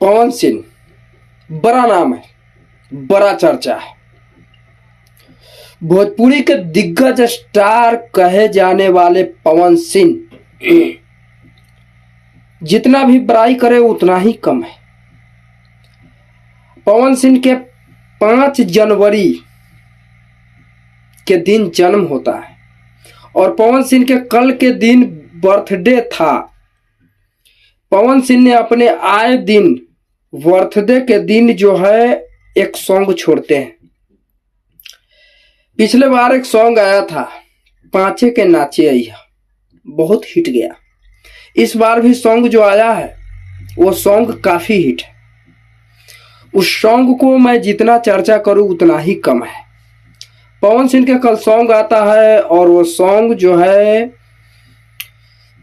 पवन सिंह बड़ा नाम है, बड़ा चर्चा है। भोजपुरी के दिग्गज स्टार कहे जाने वाले पवन सिंह जितना भी बड़ाई करे उतना ही कम है। पवन सिंह के 5 जनवरी के दिन जन्म होता है और पवन सिंह के कल के दिन बर्थडे था। पवन सिंह ने अपने आए दिन बर्थडे के दिन जो है एक सॉन्ग छोड़ते हैं। पिछले बार एक सॉन्ग आया था, पांचे के नाचे आइया, बहुत हिट गया। इस बार भी सॉन्ग जो आया है वो सॉन्ग काफी हिट है। उस सॉन्ग को मैं जितना चर्चा करूं उतना ही कम है। पवन सिंह के कल सॉन्ग आता है और वो सॉन्ग जो है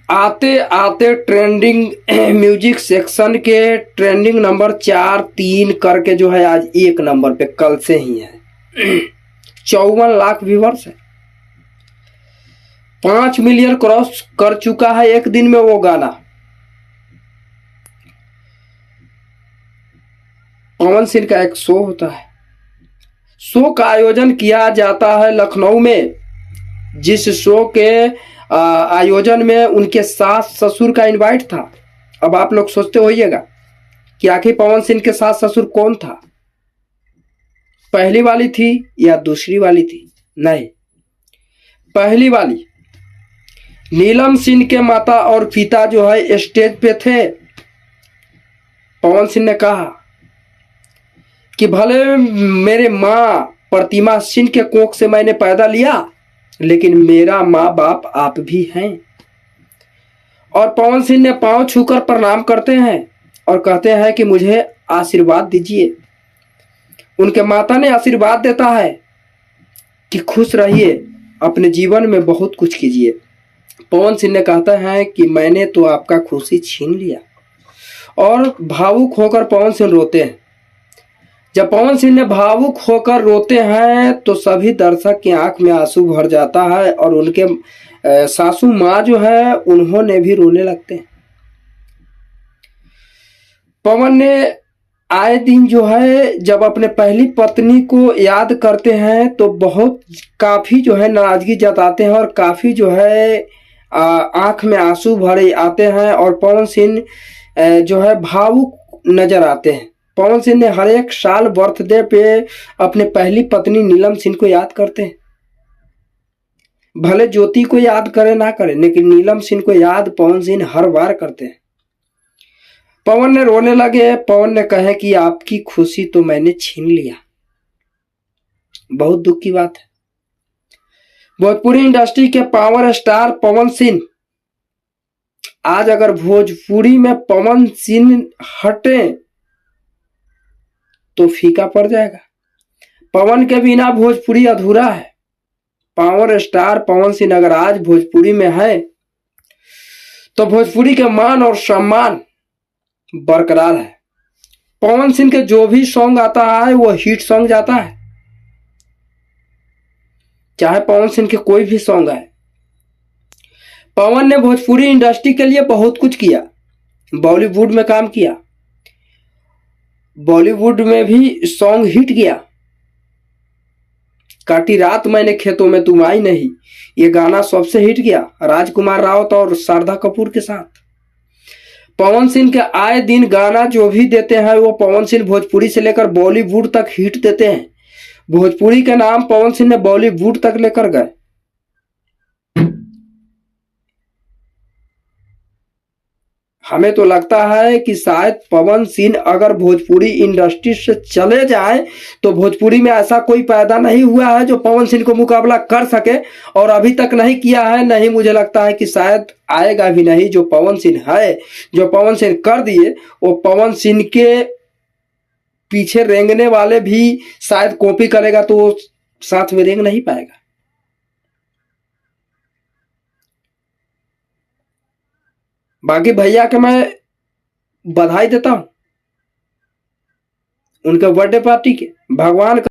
आते आते ट्रेंडिंग म्यूजिक सेक्शन के ट्रेंडिंग नंबर 4, 3 करके जो है आज 1 नंबर पे कल से ही है। 54 लाख व्यूअर्स है, 5 मिलियन क्रॉस कर चुका है एक दिन में वो गाना। पवन सिंह का एक शो होता है, शो का आयोजन किया जाता है लखनऊ में। जिस शो के आयोजन में उनके सास ससुर का इनवाइट था। अब आप लोग सोचते होइएगा कि आखिर पवन सिंह के सास ससुर कौन था, पहली वाली थी या दूसरी वाली थी? नहीं, पहली वाली। नीलम सिंह के माता और पिता जो है स्टेज पे थे। पवन सिंह ने कहा कि भले मेरे माँ प्रतिमा सिंह के कोख से मैंने पैदा लिया, लेकिन मेरा माँ बाप आप भी हैं। और पवन सिंह ने पांव छूकर प्रणाम करते हैं और कहते हैं कि मुझे आशीर्वाद दीजिए। उनके माता ने आशीर्वाद देता है कि खुश रहिए, अपने जीवन में बहुत कुछ कीजिए। पवन सिंह ने कहता है कि मैंने तो आपका खुशी छीन लिया, और भावुक होकर पवन सिंह रोते हैं। जब पवन सिंह ने भावुक होकर रोते हैं तो सभी दर्शक की आंख में आंसू भर जाता है और उनके सासू माँ जो है उन्होंने भी रोने लगते हैं। पवन ने आए दिन जो है जब अपने पहली पत्नी को याद करते हैं तो बहुत काफी जो है नाराजगी जताते हैं और काफी जो है आंख में आंसू भरे आते हैं और पवन सिंह जो है भावुक नजर आते हैं। पवन सिंह ने हर एक साल बर्थडे पे अपने पहली पत्नी नीलम सिंह को याद करते हैं। भले ज्योति को याद करे ना करे, लेकिन नीलम सिंह को याद पवन सिंह हर बार करते हैं। पवन ने रोने लगे। पवन ने कहे कि आपकी खुशी तो मैंने छीन लिया। बहुत दुख की बात है। भोजपुरी इंडस्ट्री के पावर स्टार पवन सिंह, आज अगर भोजपुरी में पवन सिंह हटे तो फीका पड़ जाएगा। पवन के बिना भोजपुरी अधूरा है। पावर स्टार पवन सिंह अगर आज भोजपुरी में है तो भोजपुरी के मान और सम्मान बरकरार है। पवन सिंह के जो भी सॉन्ग आता है वो हिट सॉन्ग जाता है, चाहे पवन सिंह के कोई भी सॉन्ग आए। पवन ने भोजपुरी इंडस्ट्री के लिए बहुत कुछ किया, बॉलीवुड में काम किया, बॉलीवुड में भी सॉन्ग हिट गया। काटी रात मैंने खेतों में तुम आई नहीं, ये गाना सबसे हिट गया राजकुमार रावत और शारदा कपूर के साथ। पवन सिंह के आए दिन गाना जो भी देते हैं वो पवन सिंह भोजपुरी से लेकर बॉलीवुड तक हिट देते हैं। भोजपुरी के नाम पवन सिंह ने बॉलीवुड तक लेकर गए। हमें तो लगता है कि शायद पवन सिंह अगर भोजपुरी इंडस्ट्री से चले जाएं तो भोजपुरी में ऐसा कोई पैदा नहीं हुआ है जो पवन सिंह को मुकाबला कर सके, और अभी तक नहीं किया है। नहीं, मुझे लगता है कि शायद आएगा भी नहीं। जो पवन सिंह है, जो पवन सिंह कर दिए, वो पवन सिंह के पीछे रेंगने वाले भी शायद कॉपी करेगा तो वो साथ में रेंग नहीं पाएगा। बाकी भैया के मैं बधाई देता हूं उनके बर्थडे पार्टी के। भगवान